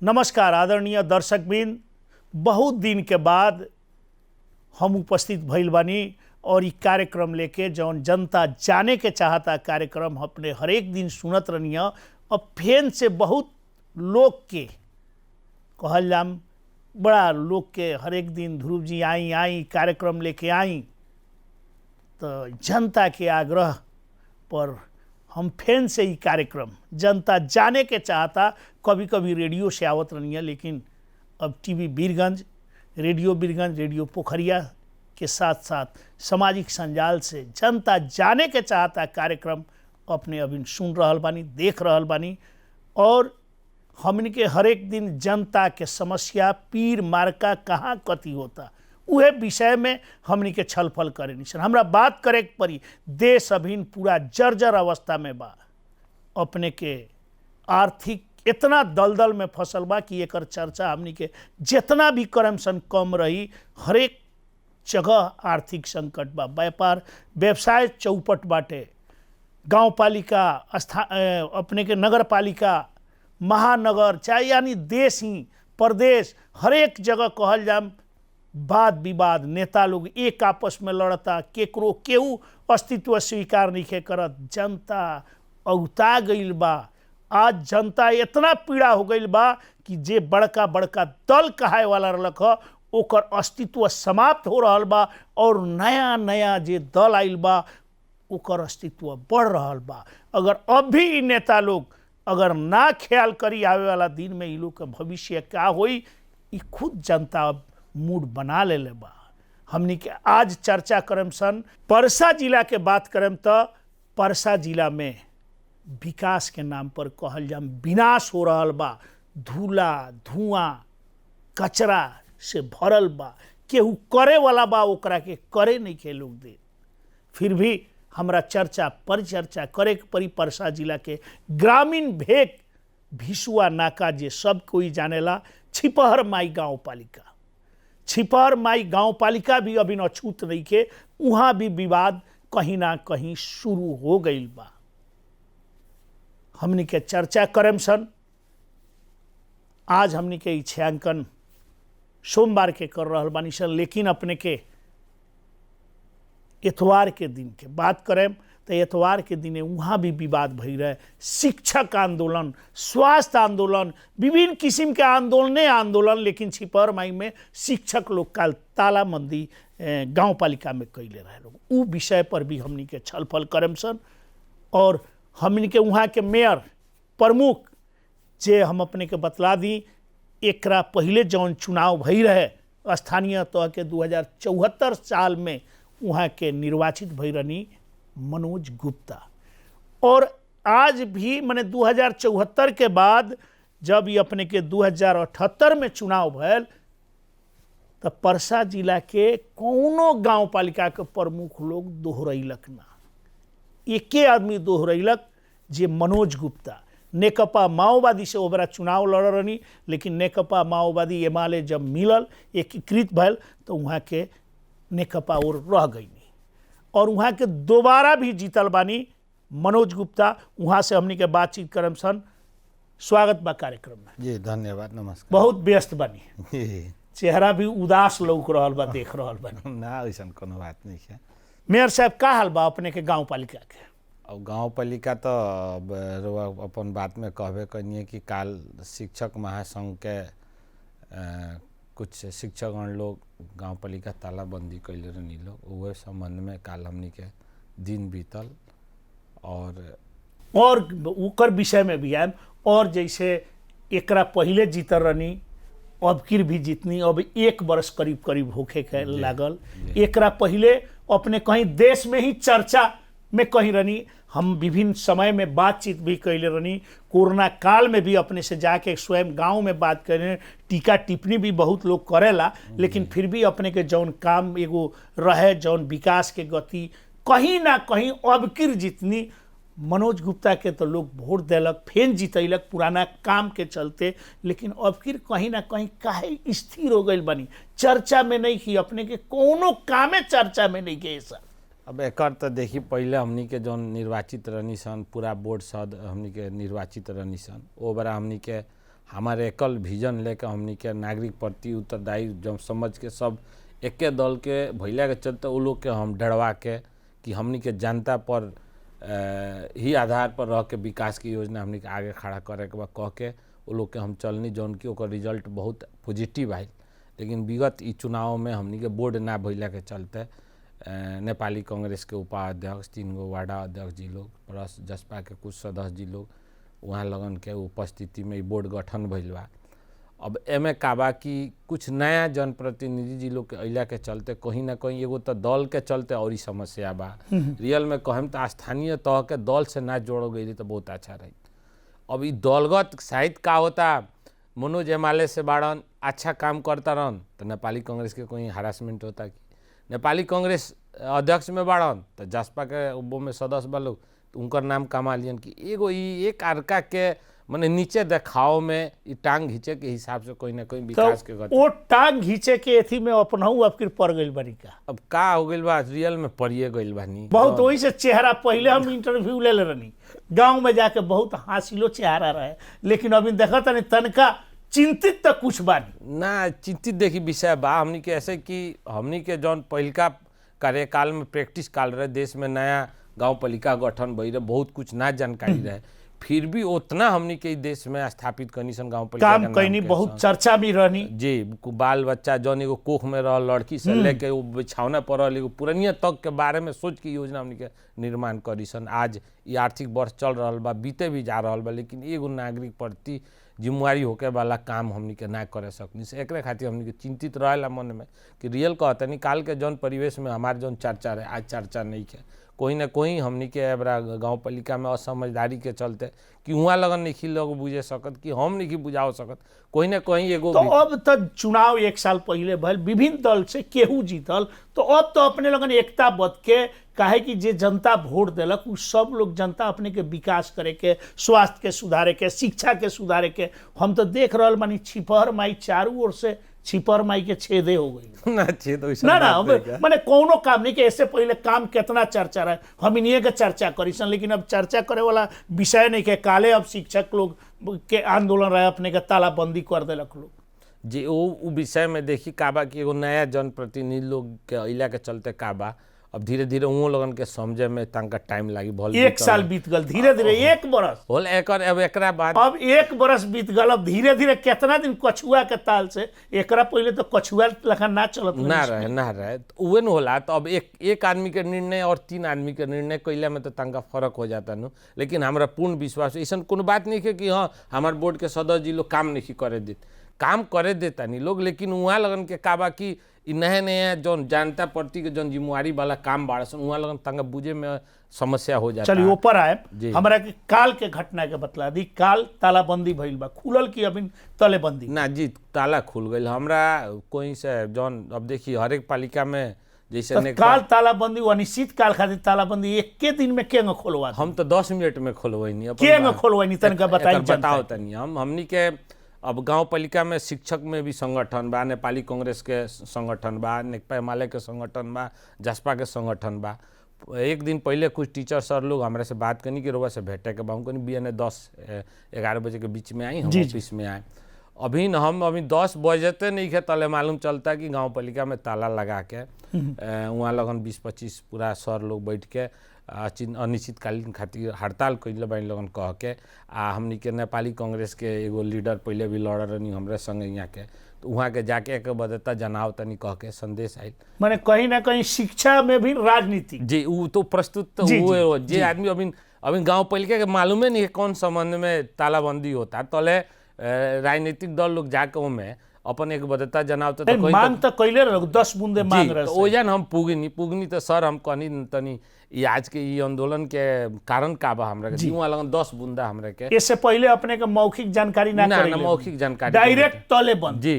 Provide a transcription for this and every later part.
नमस्कार आदरणीय दर्शकबिन, बहुत दिन के बाद हम उपस्थित भइल बानी और ई कार्यक्रम लेके जौन जनता जाने के चाहता कार्यक्रम अपने हर एक दिन सुनत रहनिया। अब फेन से बहुत लोग के कहल जाम, बड़ा लोग के हर एक दिन ध्रुव जी आई आई कार्यक्रम लेके आई, तो जनता के आग्रह पर हम फेन से ही कार्यक्रम जनता जाने के चाहता कभी कभी रेडियो से आवत रहनी, लेकिन अब टीवी बीरगंज, रेडियो पोखरिया के साथ साथ सामाजिक संजाल से जनता जाने के चाहता कार्यक्रम अपने अभी सुन रहल बानी, देख रहल बानी। और हमन के हर एक दिन जनता के समस्या, पीर मार्का कहाँ कथी होता, उहे विषय में हमनी के छलफल करे निशन। हमरा बात करे के पड़ी, देश अभी पूरा जर्जर अवस्था में बा, अपने के आर्थिक इतना दलदल में फसल बा कि एकर चर्चा हमनी के जितना भी करम सन कम रही। हर एक जगह आर्थिक संकट बा, व्यापार व्यवसाय चौपट बाटे, गांव पालिका अपने के नगर पालिका, महानगर, चाहे यानी देश ही प्रदेश, हर एक जगह कहल जाम वाद विवाद, नेता लोग एक आपस में लड़ता, केकरो केहू अस्तित्व स्वीकार नहीं करत। जनता औता गईल बा। आज जनता इतना पीड़ा हो गईल बा कि जे बड़का बड़का दल कहाए वाला रहलक ह, ओकर अस्तित्व समाप्त हो रहल बा और नया नया जे दल आइल बा ओकर अस्तित्व बढ़ रहल बा। अगर अब भी ई नेता लोग अगर ना ख्याल करी आवे वाला दिन में ई लोग के भविष्य क्या होई, ई खुद जनता अब मूड बना लेले बा। हमनी के आज चर्चा करम सन परसा जिला के बात करम तो परसा जिला में विकास के नाम पर कहल जाम विनाश हो रहल बा। धूला धुआं कचरा से भरल बा, केहू करे वाला बा ओकरा के करे नहीं के लोग दे। फिर भी हमरा चर्चा परिचर्चा करे के पड़ी परसा जिला के ग्रामीण भेग भिसुआ नाका, जे सब कोई जानेला, छिपहर माई गाँव पालिका। छिपहर माई गाँव पालिका भी अभी अछूत नहीं के, वहाँ भी विवाद कहीं ना कहीं शुरू हो गई बा। हमनी के चर्चा करम सन। आज हमनी के छायांकन सोमवार के कर रहल बानी सन, लेकिन अपने के एतवार के दिन के बात करें तो एतवार के दिन वहाँ भी विवाद भई रहे। शिक्षक आंदोलन, स्वास्थ्य आंदोलन, विभिन्न किस्म के आंदोलन, लेकिन छिपहर माई में शिक्षक लोग काल तालाबंदी गाँव पालिका में कैले रहे लोग। उ विषय पर भी हमनी के छलफल करम सन। और हमनी के वहाँ के मेयर प्रमुख जे हम अपने के बतला दी, एकरा पहले जौन चुनाव भई रहे स्थानीय तौर के 2074 साल में वहाँ के निर्वाचित भई रहनी मनोज गुप्ता। और आज भी माने 2074 के बाद जब ये अपने के 2078 में चुनाव भैल, तो परसा जिला के कौनो गांव पालिका के प्रमुख लोग दोहरैलक ना, एके आदमी दोहरैलक जे मनोज गुप्ता। नेकपा माओवादी से ओबरा चुनाव लड़ रहनी, लेकिन नेकपा माओवादी एमाले जब मिलल, एकीकृत भैल, तो वहाँ के नेकपा और रह गई और वहाँ के दोबारा भी जीतल बानी मनोज गुप्ता। वहाँ से हमनी के बातचीत करम सन। स्वागत बा कार्यक्रम में। जी धन्यवाद, नमस्कार। बहुत व्यस्त बानी, चेहरा भी उदास लौक रहल बा, देख रहल बानी। ना ऐसा कोनो बात नहीं है। मेयर साहब का हाल बा अपने के गाँव पालिका के? अब गाँव पालिका तो अपन बात में कहबे कनिए कि काल शिक्षक महासंघ के कुछ शिक्षकगण लोग गाँव पालिका तालाबंदी कैले रहनी लोग, वह संबंध में काल हमनी के दिन बीतल और उकर विषय में भी आएम। और जैसे एकरा पहले जीतर रहनी, अब किर भी जीतनी, अब 1 वर्ष करीब करीब होखे के लागल। एकरा पहले अपने कहीं देश में ही चर्चा में कहीं रहनी, हम विभिन्न समय में बातचीत भी कैले रहनी। कोरोना काल में भी अपने से जाके स्वयं गांव में बात करें, टीका टिप्पणी भी बहुत लोग करेला, लेकिन फिर भी अपने के जौन काम एगो रहे, जौन विकास के गति कहीं ना कहीं अब किर जितनी मनोज गुप्ता के तो लोग वोट दिलक, फेन जितैलक पुराना काम के चलते, लेकिन अब किर कहीं ना कहीं काहे स्थिर हो गई बनी, चर्चा में नहीं की, अपने के कोनो कामे चर्चा में नहीं के। सर अब एकर तो देखी पहले हमनी के जौन निर्वाचित रहनी सन, पूरा बोर्ड सद हमनी के निर्वाचित रहनी सन, ओ बरा हमनी के हमारे एकल विजन लेके हमनी के नागरिक प्रति उत्तरदायी जब समझ के सब एके दल के भैला के चलते वो लोग के हम डरवा के कि हमनी के जनता पर ही आधार पर रह के विकास की योजना हमनी के आगे खड़ा करे के बा कह के वो लोग के हम चलनी जौन की ओकर रिजल्ट बहुत पॉजिटिव आयल। लेकिन विगत ई चुनाव में हमनी के बोर्ड ना भैला के चलते नेपाली कांग्रेस के उपाध्यक्ष 3 गो वार्डा अध्यक्ष जी लोग प्लस जसपा के कुछ सदस्य जी लोग वहाँ लगन के उपस्थिति में बोर्ड गठन भइल बा। अब एमे का बा कि कुछ नया जनप्रतिनिधि जी लोग के अइला के चलते कहीं ना कहीं एगो तो दल के चलते और ही समस्या बा। रियल में कहम तो स्थानीय तह के दल से ना जोड़ो गई तो बहुत अच्छा रही। अब ई दलगत साहित्य का होता मनोज एमाले से बाड़न अच्छा काम करता रहन तो नेपाली कांग्रेस के कोई हरासमेंट होता कि नेपाली कांग्रेस अध्यक्ष में बाड़न तो जसपा के वो में सदस्य बा लोग तो उनकर नाम कमा लियन कि एगो एक अर्का के मने नीचे देखाव में ई टांग घींचे के हिसाब से कोई ना कोई विकास के गति वो टांग घींचे के एथी में अपनहु अब फिर पड़ गइल बानी का। अब का हो गइल बा रियल में पड़िए गइल बानी बहुत वही से चेहरा पहले हम इंटरव्यू ले रहनी गांव में जाके बहुत हासिलो चेहरा रहे लेकिन अभी देखा तनी तनका चिंतित तो कुछ बानी ना चिंतित देखी विषय बा हमनी के ऐसे कि हमनी के जौन पहिलका कार्यकाल में प्रैक्टिस काल रहे देश में नया गांव पालिका गठन भई रहे बहुत कुछ ना जानकारी रहे फिर भी उतना हमनी के देश में स्थापित करनी सन गांव पालिका काम कैनी बहुत चर्चा भी रहनी जी बाल बच्चा जौन एगो कोख में रह लड़की से लेके वो बिछौना पर रह एगो पुरनिया तक के बारे में सोच के योजना हमनी के निर्माण करी सन। आज ये आर्थिक वर्ष चल रहा बा बीते भी जा रहा बा लेकिन एगो नागरिक प्रति जिम्मेवारी होके वाला काम हमनी के ना करे सकनी से एकरे खातिर हमनी के चिंतित रहेला मन में कि रियल कहतनी काल के जौन परिवेश में हमारे जौन चर्चा रहे आज चर्चा नहीं है कोई ना कोई हमनी के एबरा गांव पालिका में असमझदारी के चलते कि वहाँ लगन नहीं लोग बुझे सकत कि हम नहीं बुझाओ सकत कोई ना कोई एगो तो अब तो चुनाव 1 साल पहले भल विभिन्न दल से केहू जीतल तो अब तो अपने लगन एकता बद के काहे कि जे जनता वोट दिलक उ सब लोग जनता अपने के विकास करे के स्वास्थ्य के सुधारे के शिक्षा के सुधारे के हम तो देख रहा बानी छिपहर माई चारों ओर से छिपर माई के छेदे हो गई ना छेद ना माने कोनो काम नहीं कि ऐसे पहले काम कितना चर्चा रहे हम इन्हीं के चर्चा करी सन लेकिन अब चर्चा करे वाला विषय नहीं के काले अब शिक्षक लोग के आंदोलन रहे अपने के तालाबंदी कर देलक लोग जी वो विषय में देखी काबा कि एगो नया जनप्रतिनिधि लोग के अइला के चलते काबा अब धीरे धीरे उन लोगन के समझे में तंका टाइम लागी भल 1 साल बीत गल धीरे धीरे 1 बरस होल एकर अब एकरा बाद अब 1 बरस बीत गल अब धीरे धीरे कितना दिन कछुआ के ताल से एकरा पहले तो कछुआ लखन ना चलत ना रहे तो उहे न होला तो अब एक आदमी के निर्णय और 3 आदमी के निर्णय कइला में तो तंका फर्क हो जाता नु लेकिन हमरा पूर्ण विश्वास ऐसा कोनो बात नहीं है कि हाँ हमार बोर्ड के सदस्य जी लोग काम नहीं करे देत काम करे देता नहीं लोग लेकिन वहाँ लगन के काबा कि नया नया जौन जनता प्रति के जौन जिम्मेवारी वाला काम बाड़ सन वहाँ लगन तंगा बुझे में समस्या हो जाता। चलिए ऊपर आए हमरा के काल के घटना के बतला दी काल तालाबंदी भइल बा खुलल की अभी तालाबंदी ना जी ताला खुल गई हमरा कोई से जौन अब देखिए हर एक पालिका में जैसे काल तालाबंदी अनिश्चित काल खातिर तालाबंदी 1 दिन में केंग खोलवा हम तो 10 मिनट में खोलवैनी केंग खोलवैनी तनका बताओ तनी हमनी के अब गांव पालिका में शिक्षक में भी संगठन बा नेपाली कांग्रेस के संगठन बा नेकपा एमाले के संगठन बा जसपा के संगठन बा। एक दिन पहले कुछ टीचर सर लोग हमारे से बात करनी कि रोबा से भेटे के बा हमको बिहान 10-11 बजे के बीच में आई हम ऑफिस में आए अभी 10 बजते नहीं है तले मालूम चलता कि गांव पालिका में ताला लगा के वहाँ लगन 20-25 पूरा सर लोग बैठ के अनिश्चितकालीन खातिर हड़ताल कैले बानी लगन कह के हमनी के नेपाली कांग्रेस के एगो लीडर पहले भी लड़ रही हमरे संगे यहाँ के तो वहाँ के जाके एक बदता जनाव तनी कह के संदेश आयल माने कहीं ना कहीं शिक्षा में भी राजनीति जी वो तो प्रस्तुत तो हुए जे आदमी अभी गांव पालिका के मालूम नहीं है कौन संबंध में तालाबंदी होता तले राजनीतिक दल लोग जाके उनमें अपन एक बदता जनाव तो मांग तो कैले रहो 10 बूंदे मांग रहे ओजन हम पुगनी तो सर हम कहनी तनी ये आज के ये आंदोलन के कारण का बा हमरा के वहाँ लगन 10 बूंदा हमरा के इससे पहले अपने के मौखिक जानकारी ना मौखिक जानकारी डायरेक्ट तले बंद जी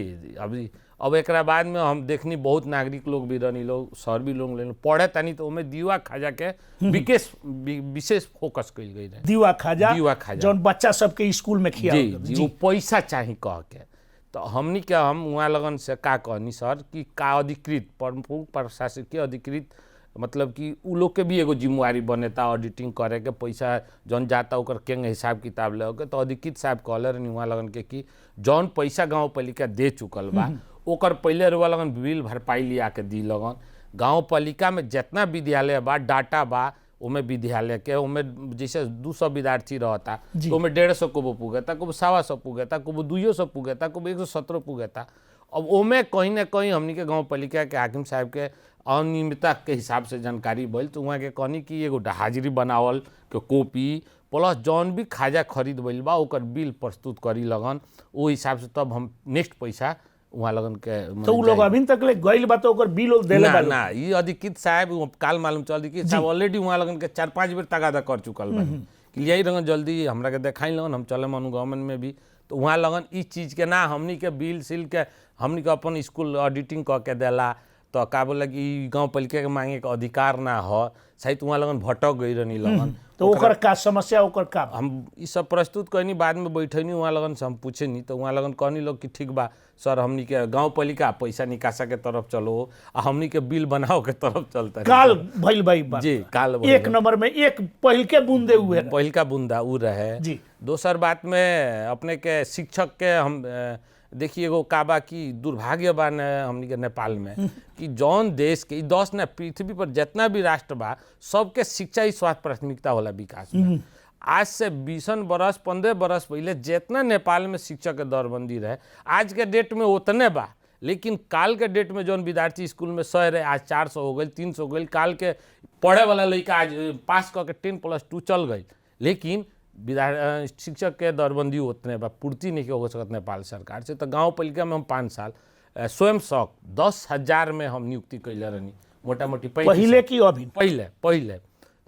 अभी अब एक बाद में हम देखनी बहुत नागरिक लोग भी रहनी लोग सर भी लोग लेन पढ़े तनी तो उमें दीवा खाजा के विशेष फोकस कइल गई रहे दीवा खाजा जौन बच्चा सबके स्कूल में खिया जी वो पैसा चाही कह के तो हमनी के हम वहाँ लगन से का कहनी सर कि का अधिकृत प्रमुख प्रशासकीय अधिकृत मतलब कि उ लोग के भी एगो जिम्मेवारी बनेता ऑडिटिंग करे के, पैसा जौन जाता ओकर केंगे हिसाब किताब ले के। तो अधिकृत साहब कहले रहनी वहाँ लगन के कि जौन पैसा गाँव पालिका दे चुकल बा ओकर पहले रुआ लगन बिल भरपाई लिया के दी लगन। गाँव पालिका में जितना विद्यालय बा डाटा बा उमें विद्यालय के उमें जैसे 200 विद्यार्थी रहता तो उमें 150 को पुगेता, को 125 पुगेता, को 200 पुगेता, को 117 पुगेता। अब ओमें कहीं ना कहीं हमनी के गाँव पालिका के हाकिम साहब के अनियमितता के हिसाब से जानकारी भइल। तो वहाँ के कहनी कि एगो हाजिरी बनावल के कॉपी प्लस जौन भी खाजा खरीद भइल बा ओकर बिल प्रस्तुत करी लगन। वो हिसाब से तब हम नेक्स्ट पैसा वहाँ लगन के तो उ लोग अभी तक ले गइल बा तो ओकर बिल देले बा ना। ये अधिकृत साहब काल मालूम चल दी कि साहब ऑलरेडी वहाँ लगन के 4-5 बेर तगादा कर चुकल बा कि यही लगन जल्दी हमरा के देखाई लगन हम चले अनुगमन में भी। तो वहाँ लगन इस चीज़ के ना हमनी के बिल सिल के हमनी के अपन स्कूल ऑडिटिंग कऽ के देला तो का बोला कि गाँव पालिका के मांगे के अधिकार ना हो, शायद वहाँ लगन भटक गई रहनी लगन। तो ओकर का समस्या ओकर का हम ये सब प्रस्तुत करनी, बाद में बैठनी वहाँ लगन से हम पूछे नहीं तो वहाँ लगन कहनी लोग कि ठीक बा सर हमनी के गाँव पालिका पैसा निकासा के तरफ चलो आ हमनी के बिल बनाओ के तरफ चलता काल भइल भाई बात जी। काल एक नंबर में एक पहिल के बूंदे हुए पहिल का बूंदा उ रहे जी। दोसर बात में अपने के शिक्षक के हम देखिए एगो काबा की दुर्भाग्य बा हमनी के नेपाल में कि जौन देश के 10 न पृथ्वी पर जितना भी राष्ट्र बा सबके शिक्षा ही स्वास्थ्य प्राथमिकता होला विकास में। आज से 20 बरस 15 बरस पहले जितना नेपाल में शिक्षक के दरबंदी रहे आज के डेट में उतने बा, लेकिन काल के डेट में जौन विद्यार्थी स्कूल में 100 रहे आज 400 हो गई 300 हो गई। काल के पढ़े वाला लड़का आज पास करके 10+2 चल गई, लेकिन शिक्षक के दरबंदी उतने बा पूर्ति नहीं हो सकत नेपाल सरकार से। तो गाँव पालिका में हम 5 साल स्वयं शौक 10,000 में हम नियुक्ति कैले रहनी मोटा मोटी पहले की अभी पहले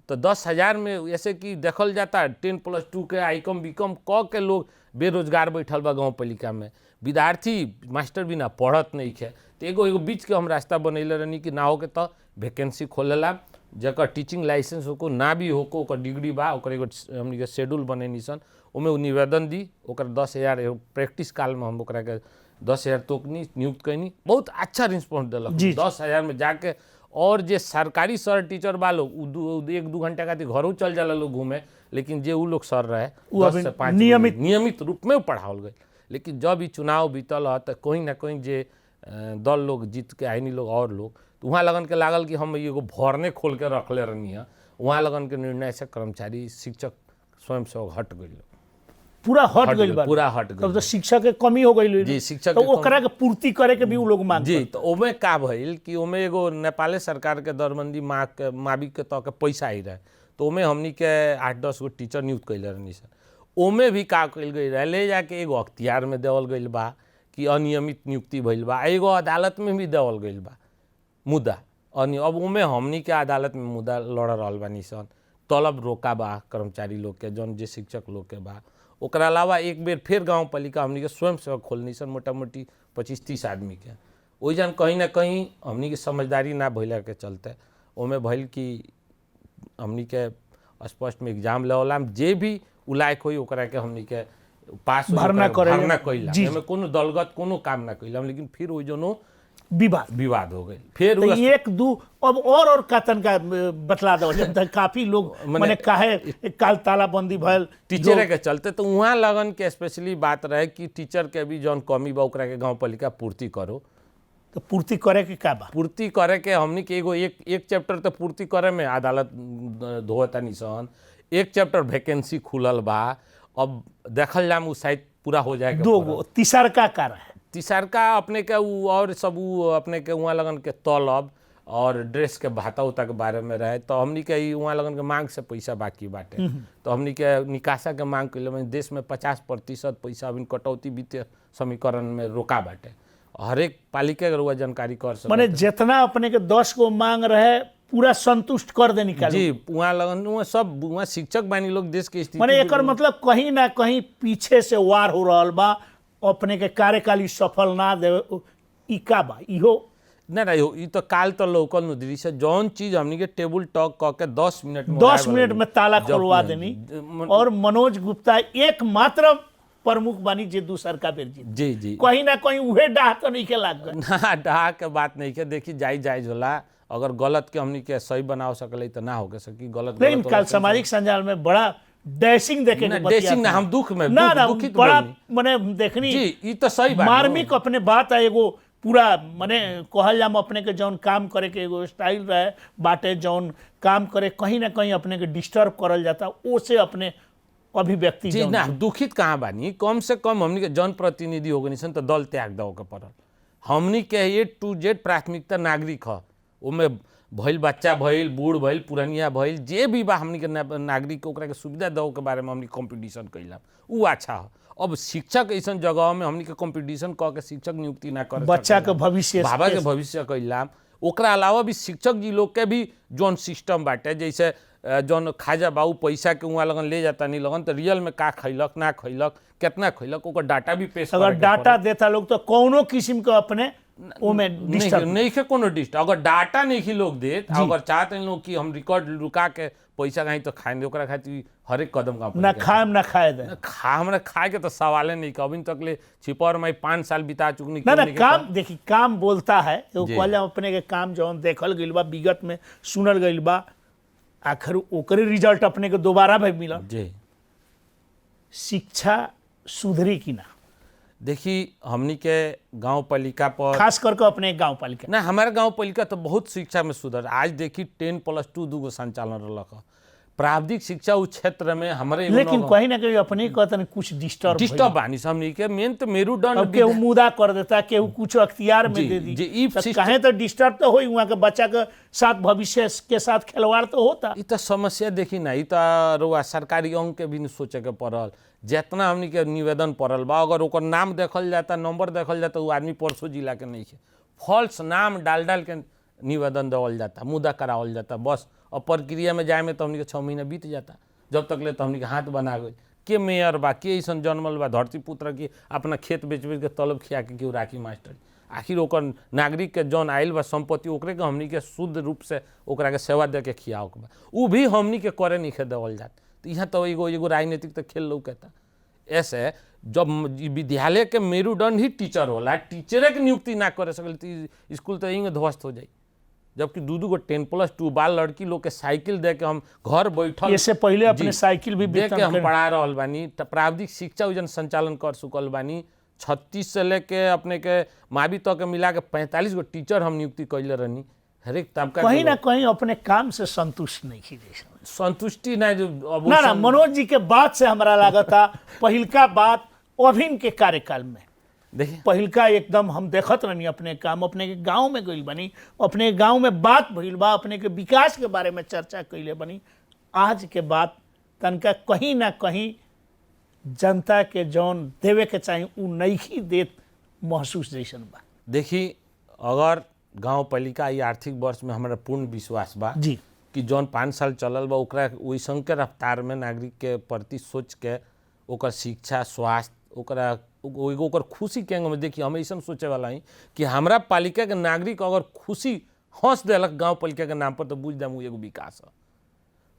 तो 10,000 में ऐसे कि देखल जाता 10+2 के आईकम बीकम क के लोग बेरोजगार बैठल बा गाँव पालिका में। विद्यार्थी मास्टर बिना पढ़त नहीं खे तो एगो बीच के हम रास्ता बनैले रहनी कि ना हो के तो वैकेंसी खोलेला जकर टीचिंग लाइसेंस हो ना भी हो ओकर डिग्री बा ओकर एगो हमनी के शेड्यूल बनेनी सन ओमे निवेदन दी ओकर 10,000 प्रैक्टिस काल में हम ओकरा के 10,000 तोकनी नियुक्त कैनी। बहुत अच्छा रिस्पॉन्स दिलक 10,000 में जाके। और जे सरकारी सर टीचर बा लोग 1-2 घंटा खातिर घरों चल जाला लोग घूमे, लेकिन जे उ लोग सर रहे 10 से 5 नियमित रूप में पढ़ावल गए। लेकिन जब ई चुनाव बीतल है तो कहीं ना कहीं जे दल लोग जीत के आईनी लोग और लोग तो वहाँ लगन के लागल कि हम एगो भरने खोल के रखले रहनी है। वहाँ लगन के निर्णय से कर्मचारी शिक्षक स्वयं से हट गई पूरा हट गई तब तो शिक्षक के कमी हो गई जी। शिक्षक तो ओकरा के पूर्ति करे के भी उ लोग मांग जी। तो ओमे का भइल कि ओमे एगो नेपाले सरकार के दरबंदी मावी के तक के पैसा आई रहे तो ओमे हमनी के 8-10 गो टीचर नियुक्त कैले रहनी सर। ओमे भी का कैल गई रहे ले जाके एगो अख्तियार में देवल गई बा कि अनियमित नियुक्ति भइल बा, एगो अदालत में भी देवल गई बा मुद्दा। अब उमें हमनी के अदालत में मुद्दा लड़ रहा बानी सन, तलब रोका बा कर्मचारी लोग के जौन जे शिक्षक लोग के बा। ओकरा अलावा एक बेर फिर गाँव पालिका हमनी के स्वयं सेवक खोलनी सन मोटा मोटी 25-30 आदमी के। वही जन कहीं ना कहीं हमनी के समझदारी ना भइला के चलते ओमे भइल कि हमनी के स्पष्ट में एग्जाम लेवला जे भी उलायक होई ओकरा के हमनी के पास भरना कैला एमे कोनो दलगत कोनो काम ना कैला, लेकिन फिर वही जोनो विवाद हो गई। फिर तो 1-2 अब और कातन का बतला दो काफी लोग माने काहे काल तालाबंदी भइल टीचर के चलते। तो वहाँ लगन के स्पेशली बात रहे कि टीचर के भी जौन कमी बा ओकरा के गाँव पालिका पूर्ति करो। तो पूर्ति करे के का बा पूर्ति करे के हमनी के एगो एक चैप्टर तो पूर्ति करे में अदालत धोता निसन, एक चैप्टर वैकेंसी खुलल बा। अब देखल जाम उ शायद पूरा हो जाएगा। 2 गो तीसर का कारण है तीसरका अपने के और सब अपने के वहाँ लगन के तलब और ड्रेस के भाता उता के बारे में रहे तो हमनी के वहाँ लगन के मांग से पैसा बाकी बाटे तो हमनी के निकासा के मांग के देश में 50% पैसा अभी कटौती वित्तीय समीकरण में रोका बाटे। हर एक पालिका के जानकारी कर सकते माने जितना अपने के 10 गो मांग रहे पूरा संतुष्ट कर दे निकाल जी। वहाँ लगन वहाँ सब वहाँ शिक्षक बानी लोग देश के स्थिति माने एकर मतलब कहीं ना कहीं पीछे से वार हो रहा बा अपने के कार्यकाल सफल ना दे ई का बा इहो ना ई तो काल तो लोकल नुदरी से जौन चीज हमनी के टेबल टॉक क के 10 मिनट में ताला खोलवा देनी। और मनोज गुप्ता एकमात्र प्रमुख बानी जे दूसर का बेर जीत जी। कहीं ना कहीं उहे डाह तो नहीं के लाग गए ना डाह के बात नहीं के देखी जायज होला अगर गलत के हमनी के सही बनाव सकले तो ना होके सकी गलत लेकिन गलत कल सामाजिक संजाल में बड़ा डैशिंग देखे के देशिंग ना हम दुख में ना ना दुखित बड़ा बनी। मने देखनी जी ई तो सही बात मार्मिक अपने बात है एगो पूरा मने कहल जाम अपने के जौन काम करे के एगो स्टाइल रहे बाटे जौन काम करे कहीं ना कहीं अपने के डिस्टर्ब करल जाता ओ से अपने अभिव्यक्ति जी ना दुखित कहाँ बानी कम से कम हमनी के जनप्रतिनिधि हो गनी सन तो दल त्याग दो के पड़ल हमनी के ए टू जेड प्राथमिकता नागरिक ह ओमे भइल बच्चा भइल बूढ़ भइल पुरनिया भइल जे भी बा हमनी के नागरिक ओकरा के सुविधा दो के बारे में हमनी कंपटीशन कैला उ अच्छा ह अब शिक्षक ऐसा जगह में हमनी के कंपटीशन क के शिक्षक नियुक्ति ना कर बच्चा के भविष्य बाबा के भविष्य कैला ओकरा अलावा भी शिक्षक जी लोग के भी जौन सिस्टम बाटे जैसे जौन खाजा बाबू पैसा के वहाँ लगन ले जाता नहीं लगन तो रियल में का खैलक ना खैलक कितना खैलक ओकर डाटा भी पेश अगर डाटा देता लोग तो कौनो किस्म के अपने ओमे डिस्टर्ब नहीं के कोनो डिस्टर्ब अगर डाटा नहीं की लोग देत अगर चाहते हैं लोग कि हम रिकॉर्ड रुका के पैसा कहीं तो खाएंगे ओकरा खातिर हर एक कदम का ना खाएम ना खाए दे हमरा खाए के तो सवाले नहीं का अभी तक ले छिपर में 5 साल बिता चुकनी ना काम देखी काम बोलता है तो कहले अपने के काम जौन देखल गइल बा विगत में सुनल गइल बा आखिर ओकरे रिजल्ट अपने के दोबारा भी मिला जी शिक्षा सुधरी कि ना देखी हमनी के गांव पालिका पर खास करके अपने गांव पालिका ना हमारे गांव पालिका तो बहुत शिक्षा में सुधर आज देखी 10+2 दूगो संचालन रहलक प्राविधिक शिक्षा उस क्षेत्र में हमारे लेकिन कहीं ना कहीं अपने कहते कुछ डिस्टर्ब बानी हमनी के मेन तो मेरुदंड केहू मुदा कर देता केहू कुछ अख्तियार में दे दी कहे तो डिस्टर्ब तो हो वहाँ के बच्चा के साथ भविष्य के साथ खिलवाड़ तो होता ई तो समस्या देखी ना ई तो रुआ सरकारी अंग के भी सोचे के पड़ल जितना हमनी के निवेदन पड़ल बा अगर ओकर नाम देखल जाता नंबर देखल जाता वो आदमी परसों जिला के नहीं है फॉल्स नाम डाल डाल के निवेदन देवल जाता मुद्दा करावल जाता बस और प्रक्रिया में जाए में तो हमनी के 6 महीना बीत जाता जब तक ले तो हमनी के हाथ बना गई के मेयर बा के ऐसा जन्मल बा धरती पुत्र की अपना खेत बेच बेच के तलब खिया के क्यों राखी मास्टर आखिर ओकर नागरिक के जौन आयल बा संपत्ति ओकरे के हमनी के शुद्ध रूप से ओकरा के सेवा दे के खियाओ के बा उ भी हमनी के करे नहीं खे देवल जात तो यहाँ तो एगो राजनीतिक तो खेल लौकता ऐसे जब विद्यालय के मेरुदंड ही टीचर होला टीचरे के नियुक्ति ना करे सकल तो स्कूल तो यहीं ध्वस्त हो जाए जबकि 2 10+2 बाल लड़की लोग के साइकिल दे के हम घर बैठल इससे पहले अपने साइकिल भी दे के हम पढ़ा रहल बानी प्राविधिक शिक्षा उजन संचालन कर चुकल बानी 36 से लेके अपने के मावी तक के मिला के 45 गो टीचर हम नियुक्ति कैले रहनी हर एक तबका कहीं ना कहीं अपने काम से संतुष्ट नहीं की संतुष्टि ना जो ना मनोज जी के बात से हमारा लागता पहिलका बात अभिन के कार्यकाल में देखिए पहिलका एकदम हम देखत रहनी अपने काम अपने के गांव में गइल बनी अपने गांव में बात भइल बा अपने के विकास के बारे में चर्चा कैले बनी आज के बात तनका कहीं ना कहीं जनता के जौन देवे के चाहिए उ नहीं देत महसूस जैसन बा देखी अगर गांव पालिका ये आर्थिक वर्ष में हमारा पूर्ण विश्वास बा जी कि जौन 5 साल चलल बा ओकरा वैसन के रफ्तार में नागरिक के प्रति सोच के ओकर शिक्षा स्वास्थ्य ओकरा ओकर खुशी के में देखिए हम ऐसा सोचे वाला ही कि हमारा पालिका के नागरिक अगर खुशी हंस दिलक गांव पालिका के नाम पर तो बुझ दम एगो विकास है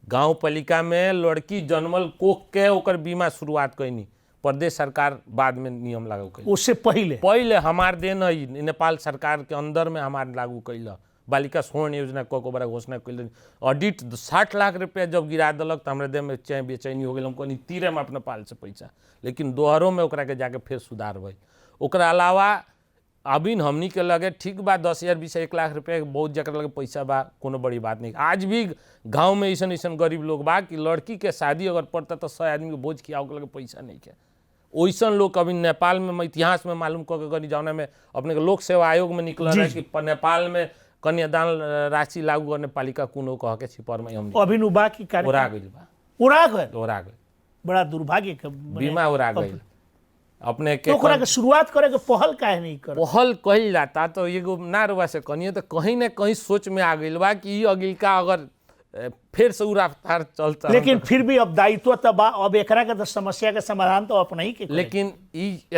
गांव पालिका में लड़की जन्मल कोख के ओकर बीमा शुरुआत कैनी प्रदेश सरकार बाद में नियम लागू कैल उससे पहले हमार देन है नेपाल सरकार के अंदर में हमार लागू कैल बालिका स्वर्ण योजना को बड़ा घोषणा कैल ऑडिट 60 लाख रुपया जब गिरा दिलक तो हमारे देह में बेचैनी हो गई हम कहनी तीरे में अपने पाल से पैसा लेकिन दोहरों में ओकरा के जाके फिर सुधार भइल ओकरा अलावा अभी हमनी के लगे ठीक बा 10,000 20,000 1 लाख रुपया बहुत जगह लगे पैसा बा कोनो बड़ी बात नहीं आज भी गांव में ऐसा गरीब लोग बा कि लड़की के शादी अगर पड़ता तो 100 आदमी के बोझ खियाओ के लगे पैसा नहीं है वैसन लोग अभी नेपाल में इतिहास में मालूम कर जौना में अपने के लोक सेवा आयोग में निकल रहे कि नेपाल में कन्यादान राशि लागू करने पालिका कुनो कह के छिपर में हम अभी बा की ओरा गइल बा ओरा गइल बड़ा दुर्भाग्य के बीमा ओरा गइल अपने के ओकरा के शुरुआत करे के पहल काहे नहीं कर पहल कइल जाता तो एगो ना रुआ से कनिए तो कहीं ना कहीं सोच में आ गइल बा कि अगिलका अगर फिर से रफ्तार चलता लेकिन फिर भी अब दायित्व तो बा अब एकरा के तो समस्या के समाधान तो अपना ही के लेकिन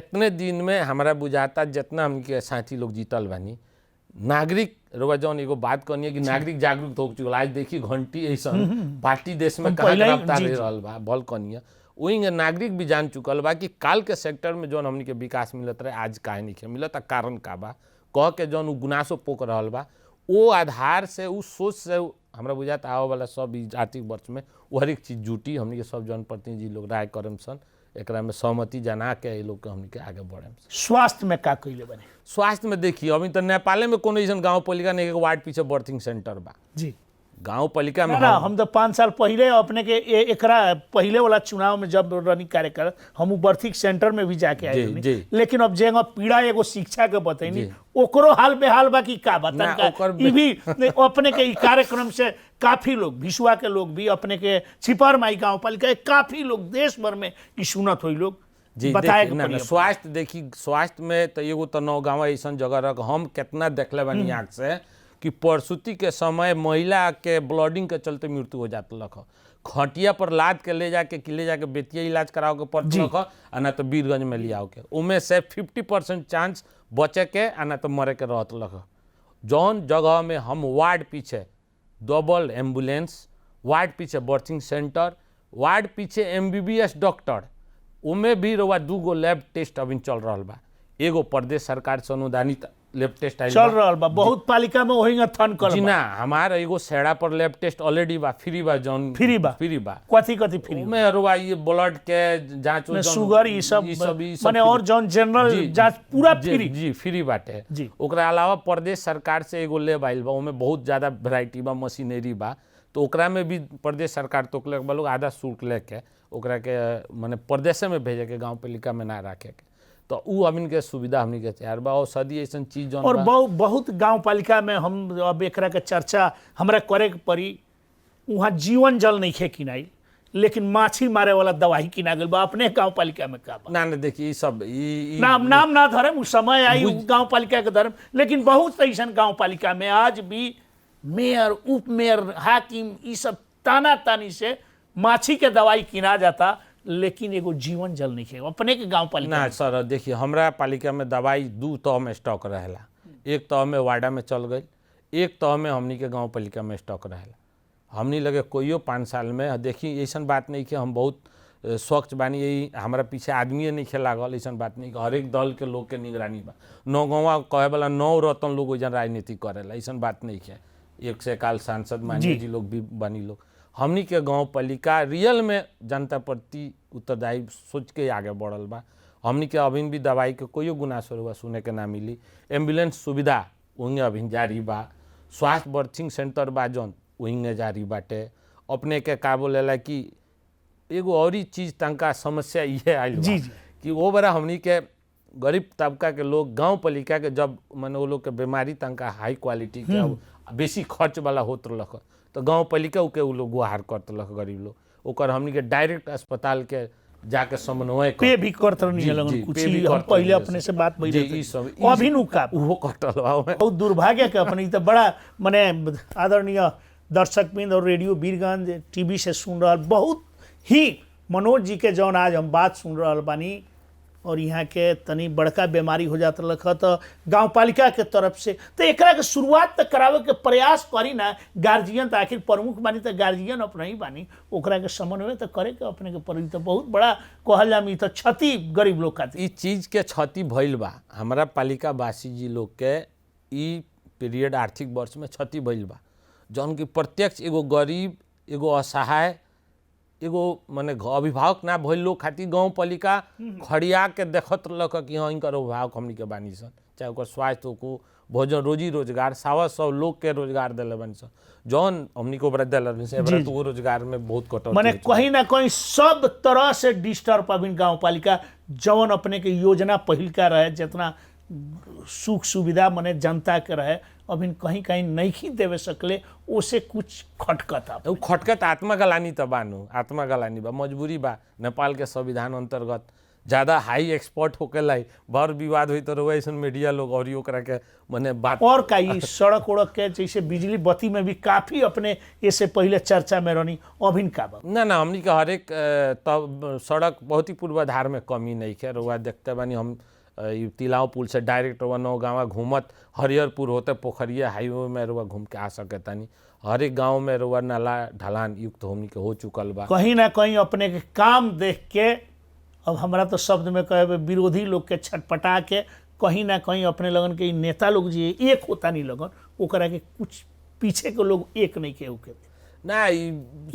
इतने दिन में हमारा बुझाता जितना हमके साथी लोग जीतल बानी नागरिक रुआ जौन एगो बात करनी है कि नागरिक जागरूक हो चुकल आज देखी घंटी ऐसा पार्टी देश में कहाँ रफ्तार रहल बा भल कनिया वही नागरिक भी जान चुकल बा कि काल के सेक्टर में जौन हमनी के विकास मिलत रहे आज काहे नहीं मिलत कारण का बा कह के जौन गुनासो पोक रहल बा वो आधार से उस सोच से हमरा बुझात आवे वाला सब आर्थिक वर्ष में वो हर एक चीज जुटी हमनी के सब जनप्रतिनिधि लोग राय करम सन एकरा में सहमति जना के ये लोग के हमनी के आगे बढ़े। स्वास्थ्य में का कइले बने? स्वास्थ्य में देखिए अभी तो नेपाले में कोनो ऐसा गाँव पालिका नहीं एक वार्ड पीछे बर्थिंग सेंटर बा जी। गाँव पालिका में ना हम तो 5 साल पहले अपने के एकरा पहले वाला चुनाव में जब रनिंग कार्यक्रम हम बर्थिंग सेंटर में भी जाके आए जी। लेकिन अब जेंगा पीड़ा एगो शिक्षा के बतैनी ओकरो हाल बेहाल बा कि का बता ई भी अपने के ई कार्यक्रम से काफी लोग भिसुआ के लोग भी अपने के छिपर माई गाँव पालिका काफी लोग देश भर में ई सुनत हुई लोग बताए के स्वास्थ्य देखी स्वास्थ्य में तो एगो तो 9 गाँव ऐसा जगह रख हम कितना देखले बानी आँख से कि प्रसूति के समय महिला के ब्लडिंग के चलते मृत्यु हो जात लख खटिया पर लाद के ले जाके बेतिया इलाज कराओ के पड़त लख आ ना तो वीरगंज में लियाओ के उमें से 50% चांस बचे के आ ना तो मरे के रहत लख। जौन जगह में हम वार्ड पीछे डबल एम्बुलेंस, वार्ड पीछे बर्थिंग सेंटर, वार्ड पीछे MBBS डॉक्टर, उमें भी रवा 2 गो लैब टेस्ट अभी चल रहा बा। एगो प्रदेश सरकार से अनुदानित लैब टेस्ट चल रहा बा, बहुत पालिका में वही थन कर जी ना हमारा एगो सेड़ा पर लैब टेस्ट ऑलरेडी बा फ्री बा जौन फ्री बा कथी फ्री में रुआ ये ब्लड के जांच शुगर ई सब माने और जौन जनरल जांच पूरा फ्री जी फ्री बाटे। ओकरा अलावा प्रदेश सरकार से एगो लैब आइल बा ओमे बहुत ज्यादा वैरायटी बा मशीनरी बा तो ओकरा में भी प्रदेश सरकार तो लोग आधा शुल्क लेके ओकरा के माने प्रदेश में भेजे के गाँव पालिका में ना रखे के तो उ अमीन के सुविधा हमनी के तैयार बा। औषधि ऐसा चीज जौन और बहुत गांव पालिका में हम अब एकरा के चर्चा हमरा करे के पड़ी वहाँ जीवन जल नहीं खे किनाई लेकिन माछी मारे वाला दवाई किना गल बा अपने गांव पालिका में का ना देखिए ई सब नाम ना धरम उस समय आई गांव पालिका के धर्म लेकिन बहुत ऐसा गांव पालिका में आज भी मेयर उप मेयर हाकिम ई सब ताना तानी से माछी के दवाई किना जाता लेकिन एगो जीवन जल नहीं है अपने के गांव पालिका ना सर देखिए हमरा पालिका में दवाई 2 तह में स्टॉक रहेला। एक तह में वार्डा में चल गई, एक तह में हमनी के गांव पालिका में स्टॉक रहेला। हमनी लगे कोइयो 5 साल में देखी ऐसा बात नहीं कि हम बहुत स्वच्छ बानी यही हमारा पीछे आदमी नहीं खे लागल ऐसा बात नहीं कि हर एक दल के लोग के निगरानी बा। 9 गाँव कहे वाला 9 रतन लोग वैसा राजनीति करेला ऐसा बात नहीं है। 1 से काल सांसद माननीय जी लोग भी बनी लोग हमनी के गांव पालिका रियल में जनता प्रति उत्तरदायी सोच के आगे बढ़ल बा। हमनी के अभी भी दवाई के कोई गुनासो हुआ सुने के ना मिली। एम्बुलेंस सुविधा वहीं अभी जारी बा। स्वास्थ्य बर्थिंग सेंटर बा जौन वहीं जारी बाटे। अपने के का बोलेला कि एगो और ही चीज़ तनका समस्या ये आयल कि वो बड़ा हमनी के गरीब तबका के लोग गांव पालिका के जब मैंने वो लोग के बीमारी तनका हाई क्वालिटी के बेसी खर्च वाला होत रख तो गाँव पालिका के उ लोग गुहार करत लख गरीब लोग ओकर हमनी के डायरेक्ट अस्पताल के जाके समन्वय पे भी करत नहीं लगन कुछ हम पहले अपने से बात भइले ई सब अभी नु का वो कटल बा बहुत दुर्भाग्य के अपने तो बड़ा माने आदरणीय दर्शकबिंद और रेडियो वीरगंज टीवी से सुन रहा बहुत ही मनोज जी के जौन आज हम बात सुन रहा बानी और यहाँ के तनी बड़का बीमारी हो जाता लख तो गाँव पालिका के तरफ से तो एकरा के शुरुआत तक करावे के प्रयास करी ना गार्जियन तो आखिर प्रमुख बानी तो गार्जियन अपना ही बानी ओकरा के समन्वय तो करे के अपने के पड़ी तो बहुत बड़ा कहल जामी तो क्षति गरीब लोग खातिर ई चीज के क्षति भइल बा। हमारा पालिका वासी जी लोग के ई पीरियड आर्थिक वर्ष में क्षति भइल बा जौन की प्रत्यक्ष एगो गरीब एगो असहाय एगो माने अभिभावक ना भइल लोग खातिर गाँव पालिका खड़िया के देखत लक कि हाँ इनकर अभिभावक हमनी के बानी सन चाहे ओकर स्वास्थ्य को भोजन रोजी रोजगार 100 लोग के रोजगार दिले बानी सन जौन हमनी को बड़ा दिले से तो वो रोजगार में बहुत कटौती माने कहीं ना कहीं सब तरह से डिस्टर्ब अभी गाँव पालिका जौन अपने के योजना पहिल का रहे जितना सुख सुविधा माने जनता के रहे अभी कहीं कहीं नहीं देवे सकले ओसे कुछ खटकत खटकत आत्मगलानी तो बानू आत्मगलानी बा मजबूरी बा। नेपाल के संविधान अंतर्गत ज़्यादा हाई एक्सपर्ट होके लाई भर विवाद हुई तो वैसे मीडिया लोग और ओकरा के मने बात और का सड़क उड़क के जैसे बिजली बत्ती में भी काफ़ी अपने इससे पहले चर्चा में रहनी अभी का ना हमनी के हर एक तब सड़क बहुत ही पूर्वाधार में कमी नहीं है रुआ देखते बानी हम तिलाव पुल से डायरेक्ट रुआ 9 गाँव घूमत हरिहरपुर होते पोखरिया हाईवे में रुआ घूम के आ सके तानी हर एक गाँव में रुआ नाला ढलान युक्त हमनी के हो चुकल बा। कहीं ना कहीं अपने के काम देख के अब हमारा तो शब्द में कहे विरोधी लोग के छटपटा के कहीं ना कहीं अपने लगन के नेता लोग जी एक होता नहीं लगन ओकरा के कुछ पीछे के लोग एक नहीं के होके ना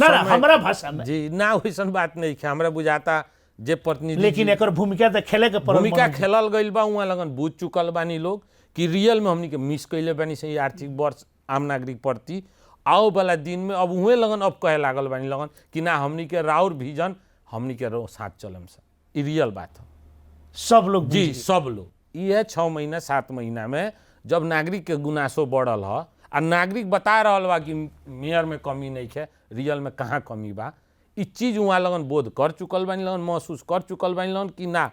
ना हमारा भाषा में जी ना वैसन बात नहीं है। हमरा बुझाता जे प्रतिनिधि लेकिन एकर भूमिका तो खेले के पड़ल भूमिका खेलल गइल बा उहाँ लगन बुझ चुकल बानी लोग कि रियल में हमनी के मिस कैले बानी से आर्थिक वर्ष आम नागरिक प्रति आओ वाला दिन में अब उहे लगन अब कहे लागल बानी लगन कि ना हमनी के राउर विजन हमनी के साथ चलम से ई रियल बात है। सब लोग जी सब लोग ये 6 महीना 7 महीना में जब नागरिक के गुनासो बढ़ल है आ नागरिक बता रहा बा कि मेयर में कमी नहीं है, रियल में कहाँ कमी बा, ई चीज़ वहाँ लगन बोध कर चुकल बानी लगन महसूस कर चुकल बानी लगन कि ना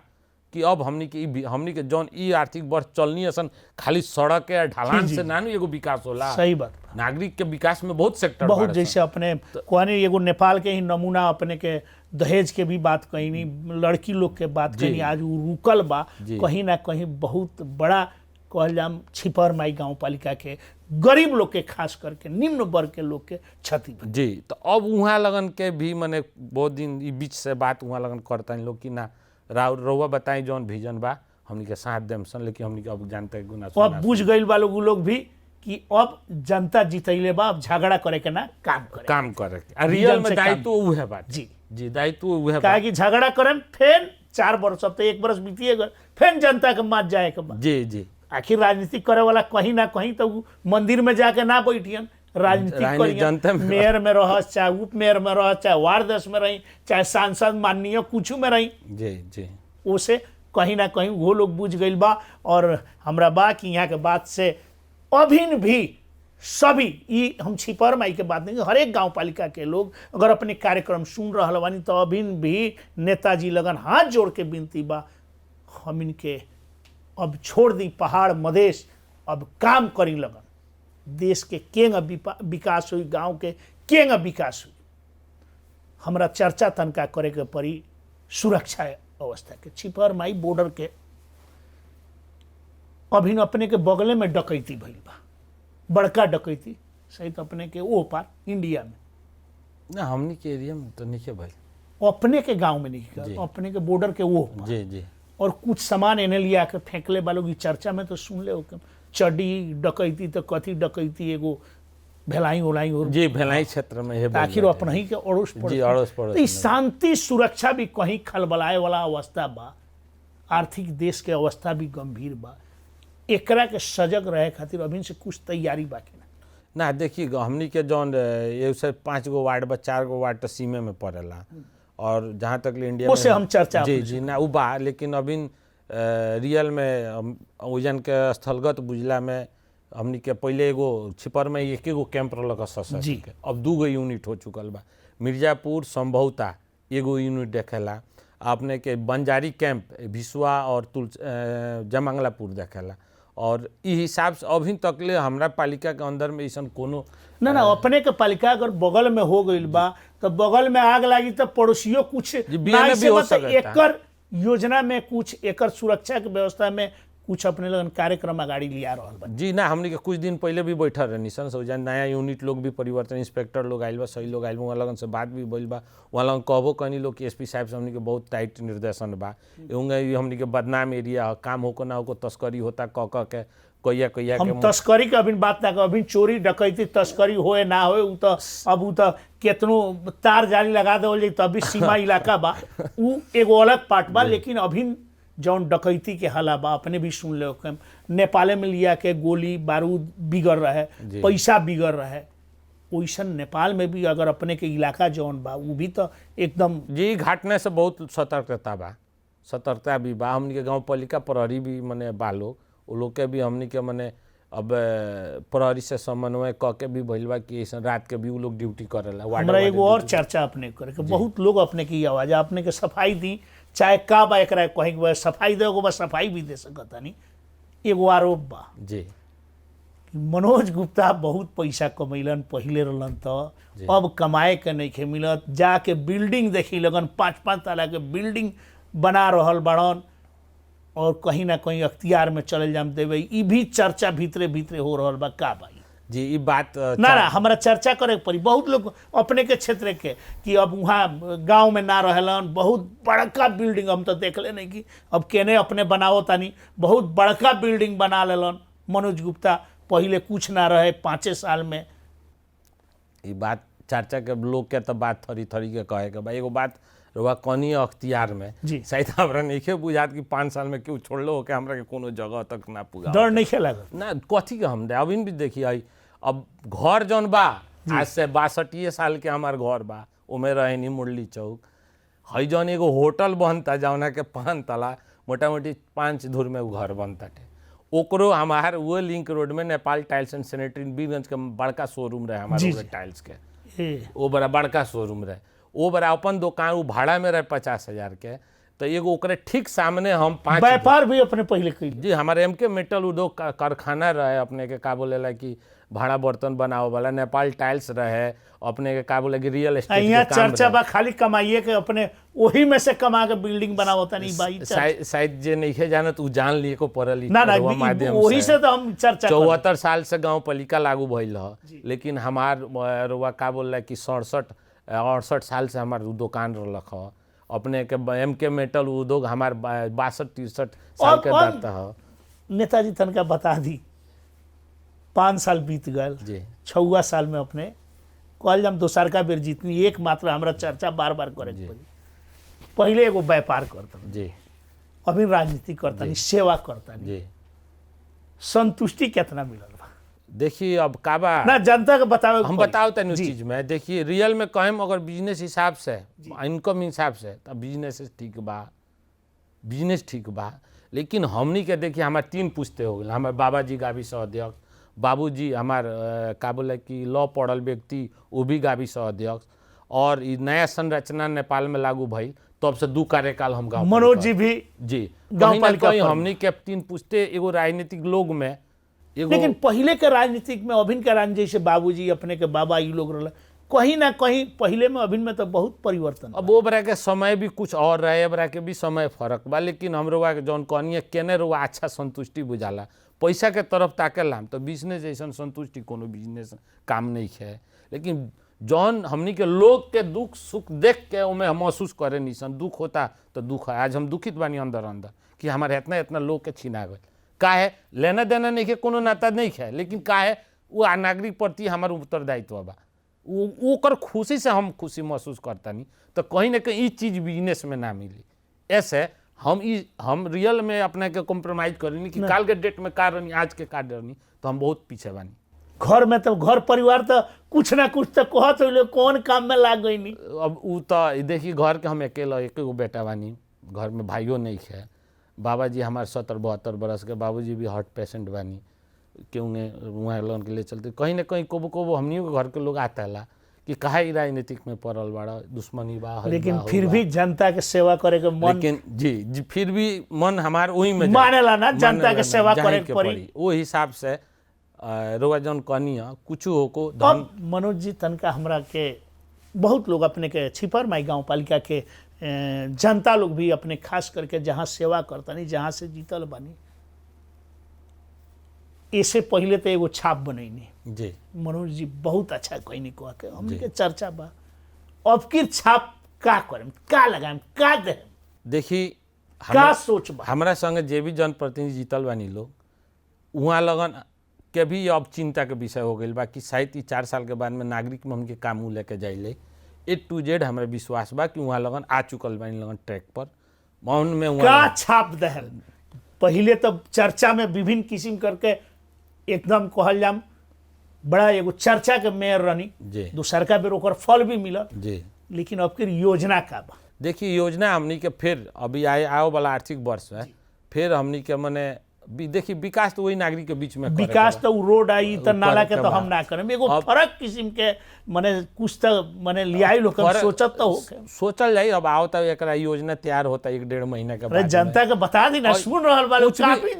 कि अब हमनी के जौन ई आर्थिक वर्ष चलनी असन खाली सड़क के ढलान से ना एगो विकास होला। सही बात नागरिक के विकास में बहुत सेक्टर बहुत जैसे अपने कहनी एगो नेपाल के ही नमूना अपने के दहेज के भी बात कही नहीं, लड़की लोग के बात कही, आज वो रुकल बा कहीं ना कहीं बहुत बड़ा कहल जाम छिपर माई गाँव पालिका के गरीब लोग के खास करके निम्न वर्ग के लोग के क्षति जी। तो अब वहाँ लगन के भी मने बहुत दिन ई बीच से बात वहाँ लगन करता लोग कि ना रउआ बताई जौन विजन बा हमनी के साथ देम सन, लेकिन हमनी के अब जानते गुना अब बुझ गइल बा लोग भी कि अब जनता जीतैले बा, अब झगड़ा करे के ना काम करे के रियल में दायित्व उहे बात जी दायित्व उहे काहे कि झगड़ा करम फिर 4 वर्ष अब तो 1 वर्ष बीतिए गए फिर जनता के मात जाए के बा जी। आखिर राजनीति करे वाला कहीं ना कहीं तो मंदिर में जाके ना बैठियन, राजनीति करियन, मेयर में रहस चाहे उप मेयर में रहस चाहे वार्ड 10 में रही चाहे सांसद माननीय कुछ में रही जी उसे कहीं ना कहीं वो लोग बुझ गइल बा। और हमरा बा कि यहाँ के बात से अभिन भी सभी ये हम छिपर माई के बात नहीं, हर एक गाँव पालिका के लोग अगर अपने कार्यक्रम सुन रहा बानी तो अभिन भी नेताजी लगन हाथ जोड़ के विनती बा हम इनके अब छोड़ दी पहाड़ मधेश, अब काम करी लगन, देश के केंग विकास हुई, गांव के केंग विकास हुई। हमरा चर्चा तनका करे के पड़ी सुरक्षा अवस्था के। छिपर माई बॉर्डर के अभी अपने के बगले में डकैती भइल बा, बड़का डकैती सहित अपने के वो पार इंडिया में ना हमनी के एरिया में तो नहीं भाई, अपने के गांव में नहीं, अपने के बॉर्डर के वो पार जी। और कुछ सामान एने लिया के फेंकले वालों की चर्चा में तो सुन ले चड्डी डकैती तो कथी डकैती एगो भेलाई ओलाई और जी भेलाई क्षेत्र में है आखिर अपना ही के अड़ोस पड़ोस तो शांति सुरक्षा भी कहीं खलबलाए वाला अवस्था बा, आर्थिक देश के अवस्था भी गंभीर बा, एकरा के सजग रहे खातिर अभी से कुछ तैयारी बाकी ना देखिए हमनी के जौन ये 5 गो वार्ड बा 4 गो वार्ड तो सीमे में पड़ेला और जहाँ तक इंडिया में हम चर्चा जी ना उ बा, लेकिन अभी रियल में ओजन के स्थलगत बुझला में हमनी के पहले एगो छिपर में 1 गो कैंप रहलक सशस्त्र के, अब 2 गो यूनिट हो चुकल बा। मिर्जापुर संभवता एगो यूनिट देखेला, अपने के बंजारी कैंप भिसुआ और जमंगलापुर देखेला, और ई हिसाब से अभी तक ले हमरा पालिका के अंदर में ऐसा कोनो ना अपने के पालिका अगर बगल में हो गइल बा तो बगल में आग लगी तो पड़ोसियों कुछ भी हो सकता है। एकर योजना में कुछ एकर सुरक्षा के व्यवस्था में कुछ अपने लगन कार्यक्रम आगाड़ी लिया रहल बा जी ना। हमनी के कुछ दिन पहले भी बैठल रहनी सन, सोचा नया यूनिट लोग भी परिवर्तन, इंस्पेक्टर लोग आइल बा, सही लोग आइल बा, वहाँ लगन से बात भी बोल बा, वहाँ लगन कहबो कनी लोग कि एसपी साहब से हमनी के बहुत टाइट निर्देशन बा, हमनी के बदनाम एरिया काम होको ना होको तस्करी होता क के कोइया हम तस्करी के अभी बात ना, अभी चोरी डकैती तस्करी होए ना होए उ तो अब उ तो केतनो तार जाली लगा देवल जाई तभी सीमा इलाका बा उ एगो अलग पार्ट बा। लेकिन अभी जौन डकैती के हला बा अपने भी सुन ले, नेपाले में लिया के गोली बारूद बिगड़ रहे, पैसा बिगड़ रहे, वैसन नेपाल में भी अगर अपने के इलाका जौन बा वो भी तो एकदम जी घाटने से बहुत सतर्कता भी बा। हमनी के गाँव पालिका प्रहरी भी मने बा लोग, वो लोग के भी हमनी के मने अब प्रहरी से समन्वय क के भी भइल बा कि रात के भी वो लोग ड्यूटी करेला। हमरा एगो और चर्चा अपने करे के बहुत लोग अपने की आवाज अपने के सफाई दी चाहे का बा एकरा कहीं सफाई दे बा सफाई भी दे सकता नहीं। एगो आरोप बा जी मनोज गुप्ता बहुत पैसा कमैलन पहले रहलन तो अब कमाए के नहीं खे मिलत, जाके बिल्डिंग देखी लगन 5-5 तला के बिल्डिंग बना रहल बड़न और कहीं ना कहीं अख्तियार में चले जाम देवे, ई भी चर्चा भीतरे भीतरे हो रहल बा का भाई जी। ये बात ना हमारा चर्चा करे पड़ी। बहुत लोग अपने के क्षेत्र के कि अब वहाँ गांव में ना रहलन, बहुत बड़का बिल्डिंग हम तो देखले नहीं कि अब केने अपने बनाओ तानी बहुत बड़का बिल्डिंग बना लेलन मनोज गुप्ता, पहले कुछ ना रहे 5 साल में। ये बात चर्चा के लोग के तो बात थरी थरी के कहे के भाई एगो बात रुआ कनी अख्तियार में जी। शायद हमरा नहीं बुझात कि 5 साल में क्यों छोड़लो के हमरा के कोनो जगह तक ना पुगा डर नहीं खेला ना कथी के हम दे अभी भी देखिए अब घर जौन बा आज से 62 साल के हमार घर बा उमे रहे नी मुरली चौक हई जौन एगो होटल बनता जौना के 5 तला मोटा मोटी 5 धुर में घर बनता ओकरो हमार वो लिंक रोड में Nepal tiles and sanitary Birgunj के बड़का शोरूम रहे हमारे टाइल्स के वो बड़ा बड़का शोरूम रहे वो बड़ा अपन दुकान वो भाड़ा में रहे 50,000 के तो एगो ओकरे ठीक सामने हम 5 व्यापार भी अपने पहले कई जी हमारे एमके मेटल उद्योग कारखाना रहे अपने के का बोलेला कि भाड़ा बर्तन बनावे वाला नेपाल टाइल्स रहे अपने के का बोले कि रियल एस्टेट यहाँ चर्चा बा खाली कमाइए के अपने वही में से कमा के बिल्डिंग बनावता नहीं भाई शायद जे नहीं जानत उ जान लिए को पढ़ल ना वही से तो हम चर्चा 74 साल से गांव पालिका लागू भइल ह लेकिन हमार रुआ का बोल कि 68 साल से हमार दुकान रख ह अपने के एमके मेटल उद्योग हमार 62-63 साल के दाता ह नेताजी तनका बता दी 5 साल बीत गए जी 6वां साल में अपने कल हम दोसर का बेर जीतनी एकमात्र हमरा चर्चा बार बार करे के पड़ी पहले एगो व्यापार करता जी अभी राजनीति करता नहीं सेवा करता नहीं जी संतुष्टि कितना मिलल बा देखिए अब काबा ना जनता के बताओ हम बताओ तनी उस चीज में देखिए रियल में कहें अगर बिजनेस हिसाब से इनकम हिसाब से तब बिजनेस ठीक बा बिजनेस ठीक बा लेकिन हमनी के देखिए हमारे 3 पुश्ते हो गए हमारे बाबा जी गावी सह अध्यक्ष बाबूजी हमार का बोले कि लॉ पढ़ल व्यक्ति वो भी गावी सह अध्यक्ष और नया संरचना नेपाल में लागू भई तब से 2 कार्यकाल हम गाँव मनोज जी भी जी गाँव पालिका हमनी के 3 पुश्ते एगो राजनीतिक लोग में एगो लेकिन पहले के राजनीतिक में अभिन के राजनीति जैसे बाबूजी अपने के बाबा ये लोग रहे कहीं ना कहीं पहले में अभिन में तो बहुत परिवर्तन अब वो बरा के समय भी कुछ और रहे बरा के भी समय फर्क बा लेकिन हम रुआ जौन कहनी केने रुआ अच्छा संतुष्टि बुझाला पैसा के तरफ ताकेला तो बिजनेस जैसन संतुष्टि कोनो बिजनेस काम नहीं है लेकिन जौन हमनी के लोग के दुख सुख देख के उमें हम महसूस करे निसन दुख होता तो दुख है आज हम दुखित बानी अंदर अंदर कि हमारे इतना इतना लोग के छीना गए का है लेना देना नहीं है कोनो नाता नहीं है लेकिन का है वो नागरिक प्रति हमार उत्तरदायित्व बा ओकर खुशी से हम खुशी महसूस करता नहीं तो कहीं ना कहीं ये चीज़ बिजनेस में ना मिली ऐसे हम रियल में अपने के कॉम्प्रोमाइज करें कि काल के डेट में का रहनी आज के का रहनी तो हम बहुत पीछे बानी घर में तो घर परिवार तो कुछ ना कुछ तो कहत हो कौन काम में लाग गई नहीं अब वो तो देखिए घर के हम अकेला एक बेटा बानी घर में भाइयों नहीं है बाबा जी हमारे 70-72 बरस के बाबूजी भी हार्ट पेशेंट बानी क्यों ने वहाँ लोन के लिए चलते कहीं ना कहीं कोबो हमनी के घर के लोग आता है कि काहे राजनीतिक में पड़ल बड़ा दुश्मनी बा लेकिन फिर भी जनता के सेवा करे के मन लेकिन जी फिर भी मन हमार वही में मानेला ना जनता के सेवा करे के पड़ी वो हिसाब से रोवा जौन कहनी है कुछ हो को अब मनोज जी तनका हमरा के बहुत लोग अपने के छिपर माई गाँव पालिका के जनता लोग भी अपने खास करके जहाँ सेवा करता नहीं जहाँ से जीतल बानी इससे पहले तो एगो छाप बनैनी जी मनोज जी बहुत अच्छा कोई नहीं कह के हमने के चर्चा बा अब की छाप का करें का लगाएं का दे देखी का सोच बा हमरा संगे जे भी जनप्रतिनिधि जीतल बानी लोग वहाँ लगन के भी अब चिंता के विषय हो गई बा कि शायद 4 साल के बाद में नागरिक में हमके काम लेके जाइले A to Z हमारे विश्वास बा कि वहाँ लगन आ चुकल बानी लगन ट्रैक पर मौन में का छाप दहल पहले तो चर्चा में विभिन्न किस्म करके एकदम कहल जाम बड़ा एगो चर्चा के मेयर रहनी दूसर का बेर ओकर फल भी मिलल जी लेकिन अब की योजना का बा देखिए योजना हमनी के फिर अभी आओ वाला आर्थिक वर्ष है फिर हमनी के मने देखिए विकास तो वही नागरिक के बीच में विकास तो रोड आई तो नाला के तो हम ना करें एगो फर्क किस्म के मने कुछ तो मने लियाई लोग सोचत तो हो सोचल जाई अब आओ तो एक योजना तैयार होता 1-1.5 महीना के बाद जनता के बता दी ना सुन रहल वाले काफी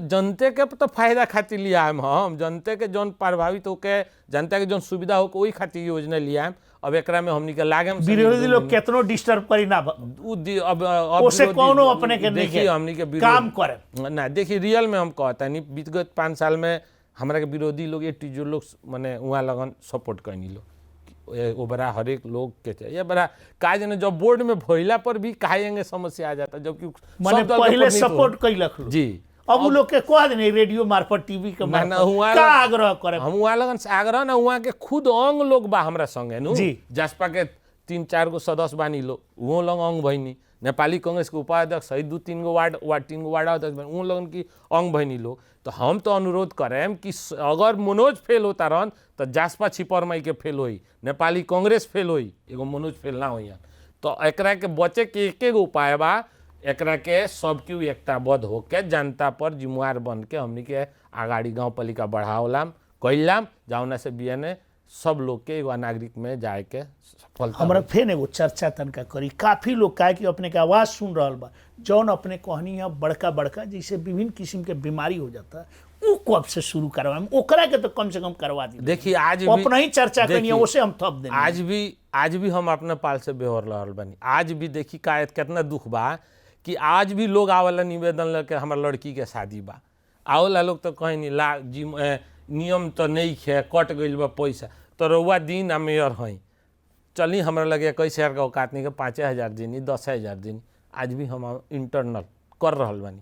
जनते के तो फायदा खातिर लिया हम जनते के जौन प्रभावित होके जनता के जौन सुविधा हो वही खातिर योजना लिया अब एकरा में हमनी के लागे विरोधी लोग केतनो डिस्टर्ब करी ना अब ओसे कोनो अपने के देखिए हमनी के काम करे ना देखिए रियल में हम कहता नहीं बीतगत 5 साल में हमारा के विरोधी लोग ये जो लोग माने वहाँ लगन सपोर्ट करनी लोग वो बड़ा हर एक लोग के ये बड़ा का जने जब बोर्ड में भइला पर भी काहेंगे समस्या आ जाता जबकि माने पहले सपोर्ट कैलक जी अब उ लोग के कह देने रेडियो मार्फत टीवी के ना मार्फत का आग्रह करे हम वहाँ लगन से आग्रह ना वहाँ के खुद अंग लोग बा हमरा संगे नु जी। जसपा के 3-4 गो सदस्य बानी लोग वो लोग अंग भइनी नेपाली कांग्रेस के उपाध्यक्ष है 2-3 गो वार्ड 3 गो वार्ड अध्यक्ष उन लोगन की अंग भइनी लोग। तो हम तो अनुरोध करें कि अगर मनोज फेल होता रहन तो जासपा छिपरमाई के फेल होई, नेपाली कांग्रेस फेल होई, एगो मनोज फेल ना होई। तो एकरा के बचे के एक एगो उपाय बा, एकरा के सबके एकताबद्ध होके जनता पर जिम्मेवार बन के हमनी के आगाड़ी गाउँपालिका बढ़ावलाम कैलाम जौना से बिहाने सब लोग के एगो नागरिक में जाए के सफलता हमरा फेन एगो चर्चा तनका करी। काफी लोग काहे कि अपने के आवाज़ सुन रहल बा जौन अपने कहनी है बड़का बड़का जैसे विभिन्न किस्म के बीमारी हो जाता है वो कब से शुरू करवाएं, ओकरा के तो कम से कम करवा दी। देखिए आज भी अपना ही चर्चा करनी है उसे हम थप देंगे। आज भी हम अपने पाल से बेहोर रहल बानी। आज भी देखी का कितना दुख बा कि आज भी लोग आवेला निवेदन लेके हमार लड़की के शादी बा, आवेला लोग तो कहीं नहीं ला जी नियम तो नहीं है, कट गई बा पैसा तो रउआ दिन आ मेयर हैं चली हमरा लगे 21,000 का औकात नहीं के 5,000 दिन 10,000 दिन। आज भी हम इंटरनल कर रहल बानी।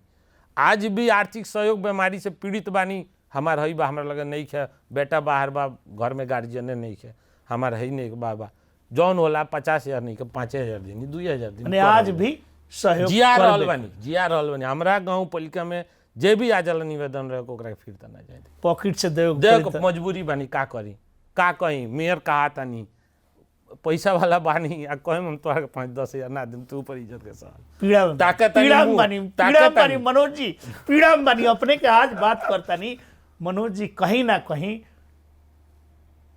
आज भी आर्थिक सहयोग बीमारी से पीड़ित बानी, हमार है बा हमरा लगे नहीं है, बेटा बाहर बा घर में गार्जियन नहीं है, हमार है नहीं बाबा जौन होला 50,000 नहीं के 5,000 दिन 2,000 दिन आज भी सहयोग जिया रहल बानी। हमरा गाँव पालिका में जे भी आज निवेदन रहे ओकरा फिरता ना जाए पॉकेट से देख मजबूरी बानी का करी का कहीं मेयर कहा तानी पैसा वाला बानी आ कहीं हम तोहरा 5-10,000 ना दिन तू ऊपर इज्जत के साथ पीड़ा बानी मनोज जी पीड़ा बानी अपने के आज बात करता नहीं मनोज जी कहीं ना कहीं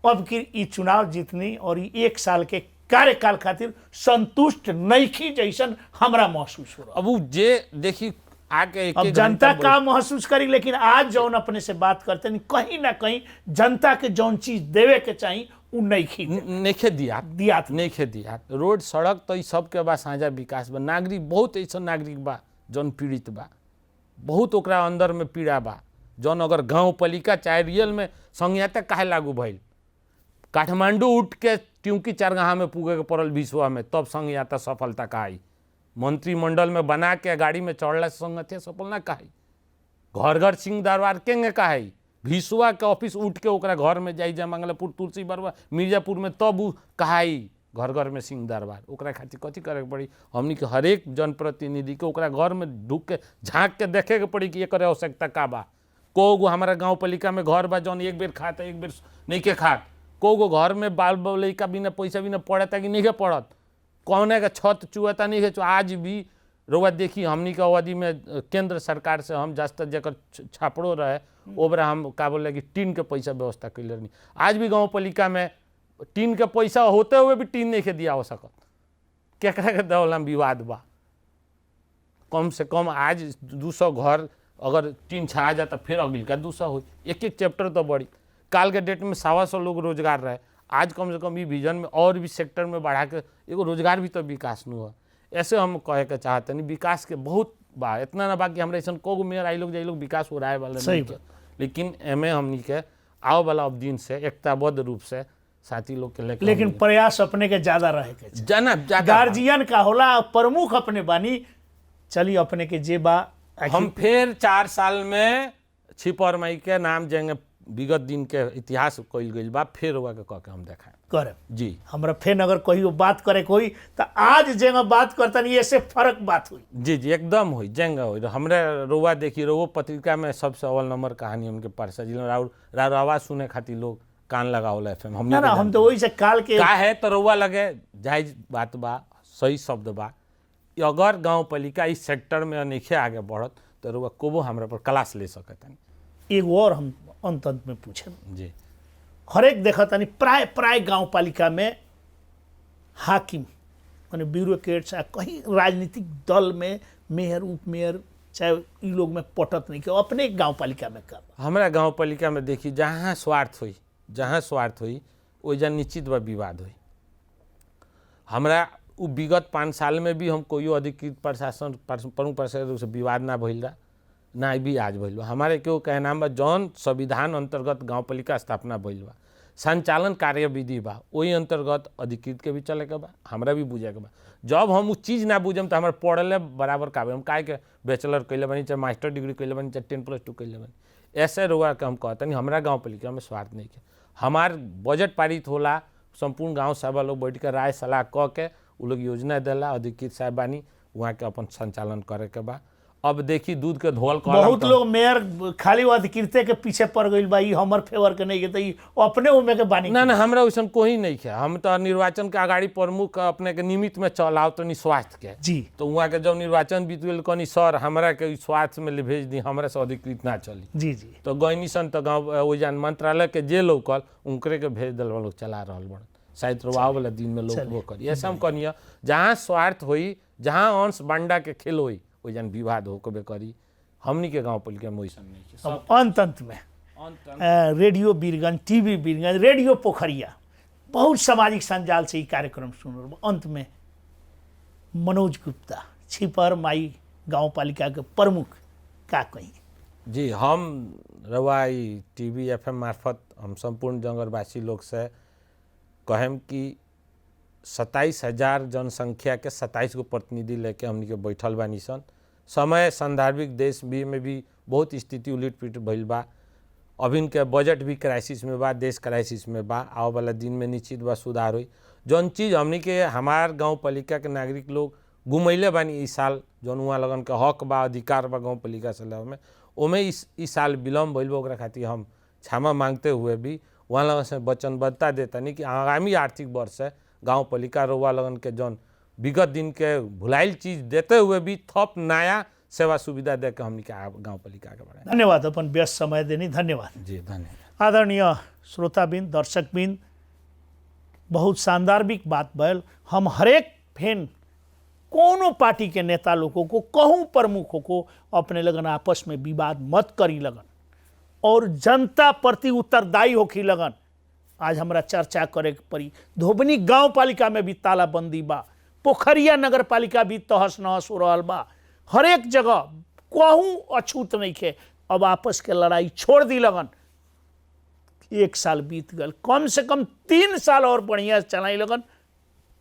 अब की ये चुनाव जीतनी और ये 1 साल के कार्यकाल खातिर संतुष्ट नहीं जैसन हमरा महसूस हो रहा। अब जे देखी आके अब जनता का महसूस करी, लेकिन आज जौन अपने से बात करते नहीं कहीं ना कहीं जनता के जौन चीज देवे के चाहिए उ नहीं दिया। रोड सड़क तो सबके बा साझा विकास बा। नागरिक बहुत ऐसा नागरिक बा जौन पीड़ित बा, बहुत ओकरा अंदर में पीड़ा बा जौन अगर गाँव पालिका चाहे रियल में संहिता काहे लागू भइल। काठमांडू उठ के ट्यूकी चारगाहा में पूगे के पड़ल विश्व में तब संहिता सफलता कहाई। मंत्रिमंडल में बना के गाड़ी में चढ़ला से संगठिया सफल ना कहाई। घर घर सिंह दरबार केंगे कहाई। भिसुआ के ऑफिस उठ के ओकरा घर में जाई जयमंगलापुर तुलसी बरवा मिर्जापुर में तब उ कहाई घर घर में सिंह दरबार। ओकरा खातिर कथी करे के पड़ी, हमनी के हरेक जनप्रतिनिधि के ओकरा घर में ढुक के झाँक के देखे के पड़ी कि एकर आवश्यकता का बा। को गो हमारा गाँव पालिका में घर बा जौन एक बेर खाता एक बेर नहीं के खात, को गो घर में बाल लड़का बिना पैसा बिना पढ़ता कि नहीं के पढ़त, कौन का छत चुहता नहीं है। आज भी रउआ देखी हमनी के अवधि में केंद्र सरकार से हम जस्ता जकर छापड़ो रहे ओबरा हम का बोले कि टीन के पैसा व्यवस्था कैले नहीं। आज भी गाँव पालिका में टीन के पैसा होते हुए भी टीन नहीं के दिया हो सकत, केकरा के दौला विवाद बा। कम से कम आज 200 घर अगर टीन छा जाता फिर अगली का 200 हो, एक चैप्टर तो बड़ी। काल के डेट में 125 लोग रोजगार रहे, आज कम से कम ये विजन में और भी सेक्टर में बढ़ा के एगो रोजगार भी तो विकास न हुआ। ऐसे हम कहे के चाहते नहीं विकास के बहुत बा, इतना ना बा कि हमरा ऐसा को मेयर आई लोग जाई लोग विकास हो रहा है वाला नहीं के, लेकिन एमे हमनी के आओ वाला अब दिन से एकताबद्ध रूप से साथी लोग के लेकर लेकिन प्रयास अपने के ज्यादा रहे के जाना गार्जियन का होला प्रमुख अपने बानी। चलिए अपने के जे बा हम फिर 4 साल में छिपरमाई के नाम जेंगे विगत दिन के इतिहास कइल गइल बा फिर हुआ के कह के हम देखाएं करे जी। हमरा फिर अगर कहियो बात करे कोई तो आज जेंगा बात करता नहीं ऐसे फर्क बात हुई। जी जी एकदम हुई जेंगा हुई। हमरे रोवा देखी रोवो पत्रिका में सबसे अव्वल नंबर कहानी उनके परसा जिला राउर आवाज सुने खातिर लोग कान लगावला एफएम हमने ना हम तो वही से काल के का है तो रोवा लगे जायज बात बा, सही शब्द बा। अगर गाँव पालिका इस सेक्टर में नहीं आगे बढ़त तो रोवा कोबो हमरा पर क्लास ले सकता। एक और हम अंत में पूछे जी, हरेक देखा तानी प्राय गाँव पालिका में हाकिम माने ब्यूरोक्रेट्स कहीं राजनीतिक दल में मेयर उप मेयर चाहे इन लोग में पटत नहीं के अपने गाँव पालिका में का हमारा गाँव पालिका में देखी जहाँ स्वार्थ हुई ओइजा निश्चित बा विवाद हुई। हमरा उ विगत 5 साल में भी हम कोई अधिकृत प्रशासन प्रमुख प्रशासन से विवाद ना भइल रहा ना भी आज भइल बा। हमारे क्यों कहना बा जौन संविधान अंतर्गत गाँव पालिका स्थापना भइल बा संचालन कार्यविधि बा वही अंतर्गत अधिकृत के भी चले के बा, हमरा भी बुझे के बा। जब हम उ चीज़ ना बुझम तो हमारे पढ़ले बराबर काबे, हम काहे के बैचलर कैले बनी चाहे मास्टर डिग्री कैले बनी चाहे 10+2 कैले बनी। ऐसे रुआ के हम कहते नहीं हमरा गाँव पालिका में स्वार्थ नहीं के, हमार बजट पारित होला, संपूर्ण गाँव सभा लोग बैठ के राय सलाह क के उ लोग योजना देला, अधिकृत साहब बानी वहाँ के अपन संचालन करे के बा। अब देखी दूध के धोल बहुत लोग मेयर खाली अधिकृत के पीछे पड़ गई बा, हमर फेवर के नहीं के अपने उमे के बानी ना ना हमरा वैसन कोई नहीं है। हम तो निर्वाचन के अगाड़ी प्रमुख अपने के निमित्त में चलाओ तो स्वास्थ्य के जी। तो वहाँ के जब निर्वाचन बीत गई कहनी सर हमरा के स्वास्थ्य में भेज दी, हमरा से अधिकृत ना चली जी जी। तो गईनी सन तो गाँव वही मंत्रालय के जे लोकल उनकरे के भेज दिल लोग चला रहा बड़, शायद रुआव वाला दिन में लोग वो करी। ऐसा हम कहनी जहाँ स्वार्थ होई, जहाँ अंश बांडा के खेल होई वैजन विवाद होकबे करी। हमनी के गाँव पालिका में वैसा नहीं है। अब अंत में radio Birgunj, TV Birgunj, radio Pokhariya बहुत सामाजिक संजाल से ही कार्यक्रम सुन रहे। अंत में मनोज गुप्ता छिपर माई गाँव पालिका के प्रमुख का कही जी, हम रवाई टीवी FM मार्फत हम संपूर्ण जंगलवासी लोग से कहें कि 27,000 जनसंख्या के 27 गो प्रतिनिधि लेके हमनी के बैठल बानी सन। समय संदर्भिक देश भी में भी बहुत स्थिति उलट पिलट भइल बा। अभिन के बजट भी क्राइसिस में बा, देश क्राइसिस में बा। आवे वाला दिन में निश्चित बा सुधार हुई। जौन चीज़ हमनी के हमार गाँव पालिका के नागरिक लोग घुमैले बानी इस साल, जौन वहाँ लगन के हक बा, अधिकार बा गाँव पालिका से में ओमे इस साल विलम्ब भइल बा। ओकरा खातिर हम क्षमा मांगते हुए भी वहाँ लगन से वचनबद्धता देता नहीं कि आगामी आर्थिक वर्ष से गाँव पालिका रोवा लगन के जौन विगत दिन के भुलाइल चीज़ देते हुए भी थप नया सेवा सुविधा दे के हमनी के गाँव पालिका के बढ़ाए। धन्यवाद अपन व्यस्त समय देनी, धन्यवाद जी धन्यवाद। आदरणीय श्रोताबिंद, दर्शकबिंद, बहुत शानदारबिक बात भल। हम हरेक फेन कोनो पार्टी के नेता लोगों को कहूँ प्रमुखों को अपने लगन आपस में विवाद मत करी लगन और जनता प्रति उत्तरदायी होखी लगन। आज हमरा चर्चा करे के पड़ी। धोबनी गांव पालिका में भी तालाबंदी बा, पोखरिया नगर पालिका भी तहस नहस हो रहा बा, हर एक जगह कहूँ अछूत नहीं खे। अब आपस के लड़ाई छोड़ दी लगन। 1 साल बीत गल, कम से कम 3 साल और बढ़िया चलाई लगन।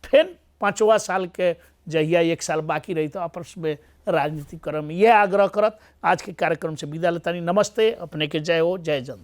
फिर 5वां साल के जहिया 1 साल बाकी रही तो आपस में राजनीति करम। यह आग्रह करत आज के कार्यक्रम से विदा लेतानी। नमस्ते, अपने के जय हो, जय जनता।